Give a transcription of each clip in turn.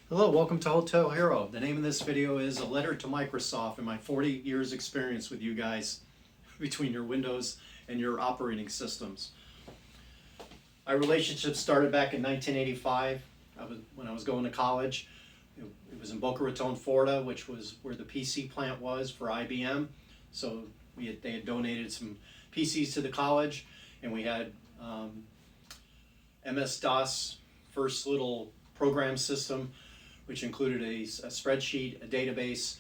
Hello, welcome to Hotel Hero. The name of this video is A Letter to Microsoft and my 40 years experience with you guys between your Windows and your operating systems. Our relationship started back in 1985 when I was going to college. It was in Boca Raton, Florida, which was where the PC plant was for IBM. So they had donated some PCs to the college, and we had MS-DOS, first little program system, which included a spreadsheet, a database,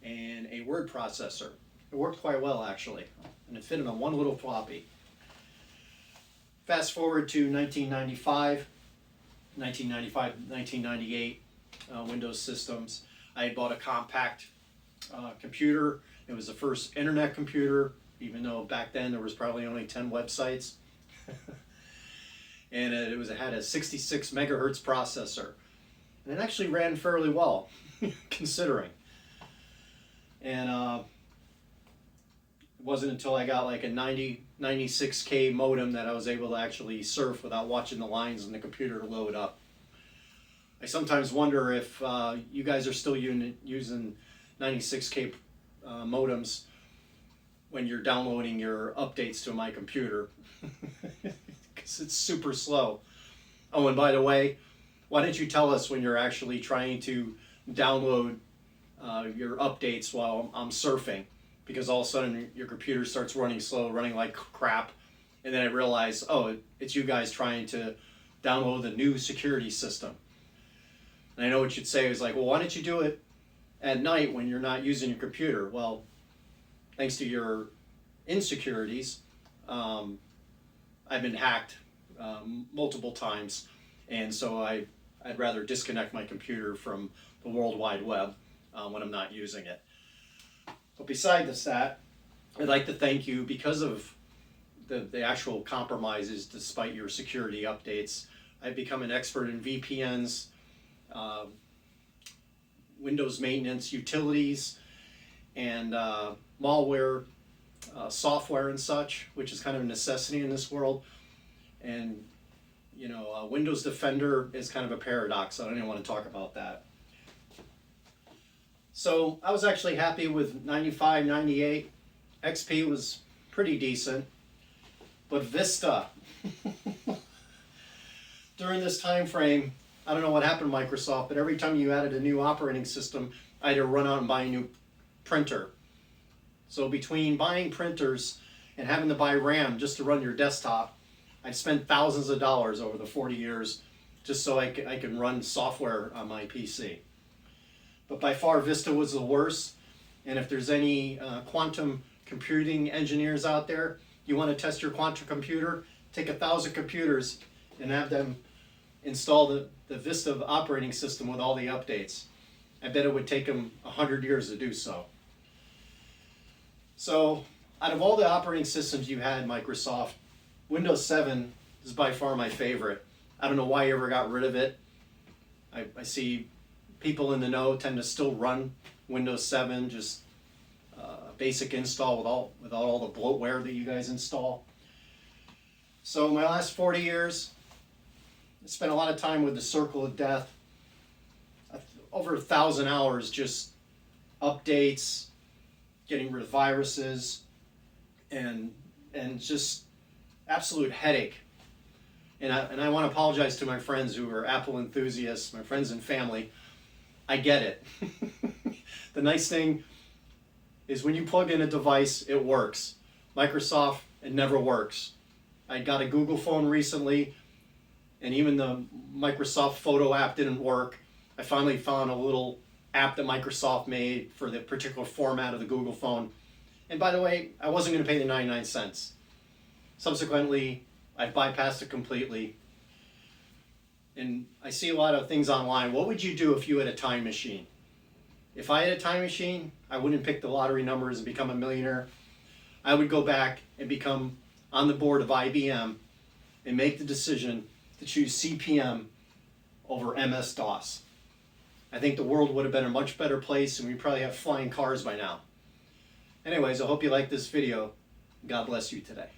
and a word processor. It worked quite well, actually, and it fit in on one little floppy. Fast forward to 1998, Windows systems. I had bought a compact computer. It was the first internet computer, even though back then there was probably only 10 websites. And it had a 66 megahertz processor. And it actually ran fairly well, considering. And it wasn't until I got like a 96K modem that I was able to actually surf without watching the lines in the computer load up. I sometimes wonder if you guys are still using 96K modems when you're downloading your updates to my computer, because it's super slow. Oh, and by the way, why don't you tell us when you're actually trying to download your updates while I'm surfing? Because all of a sudden your computer starts running slow, running like crap, and then I realize, oh, it's you guys trying to download the new security system. And I know what you'd say is like, well, why don't you do it at night when you're not using your computer? Well, thanks to your insecurities, I've been hacked multiple times, and so I'd rather disconnect my computer from the World Wide Web when I'm not using it. But besides that, I'd like to thank you because of the actual compromises. Despite your security updates, I've become an expert in VPNs, Windows maintenance, utilities, and malware, software and such, which is kind of a necessity in this world. And you know, Windows Defender is kind of a paradox. So I don't even want to talk about that. So I was actually happy with 95, 98. XP was pretty decent. But Vista, during this time frame, I don't know what happened to Microsoft, but every time you added a new operating system, I had to run out and buy a new printer. So between buying printers and having to buy RAM just to run your desktop, I've spent thousands of dollars over the 40 years just so I can run software on my PC. But by far, Vista was the worst. And if there's any quantum computing engineers out there, you want to test your quantum computer, take 1,000 computers and have them install the Vista operating system with all the updates. I bet it would take them 100 years to do so. So out of all the operating systems you had, Microsoft, Windows 7 is by far my favorite. I don't know why you ever got rid of it. I see people in the know tend to still run Windows 7, just basic install without all the bloatware that you guys install. So my last 40 years, I spent a lot of time with the Circle of Death. Over 1,000 hours just updates, getting rid of viruses, and just absolute headache. And I want to apologize to my friends who are Apple enthusiasts, my friends and family. I get it. The nice thing is when you plug in a device, it works. Microsoft, it never works. I got a Google phone recently, and even the Microsoft Photo app didn't work. I finally found a little app that Microsoft made for the particular format of the Google phone. And by the way, I wasn't going to pay the 99 cents. Subsequently, I bypassed it completely. And I see a lot of things online. What would you do if you had a time machine? If I had a time machine, I wouldn't pick the lottery numbers and become a millionaire. I would go back and become on the board of IBM and make the decision to choose CP/M over MS-DOS. I think the world would have been a much better place, and we'd probably have flying cars by now. Anyways, I hope you liked this video. God bless you today.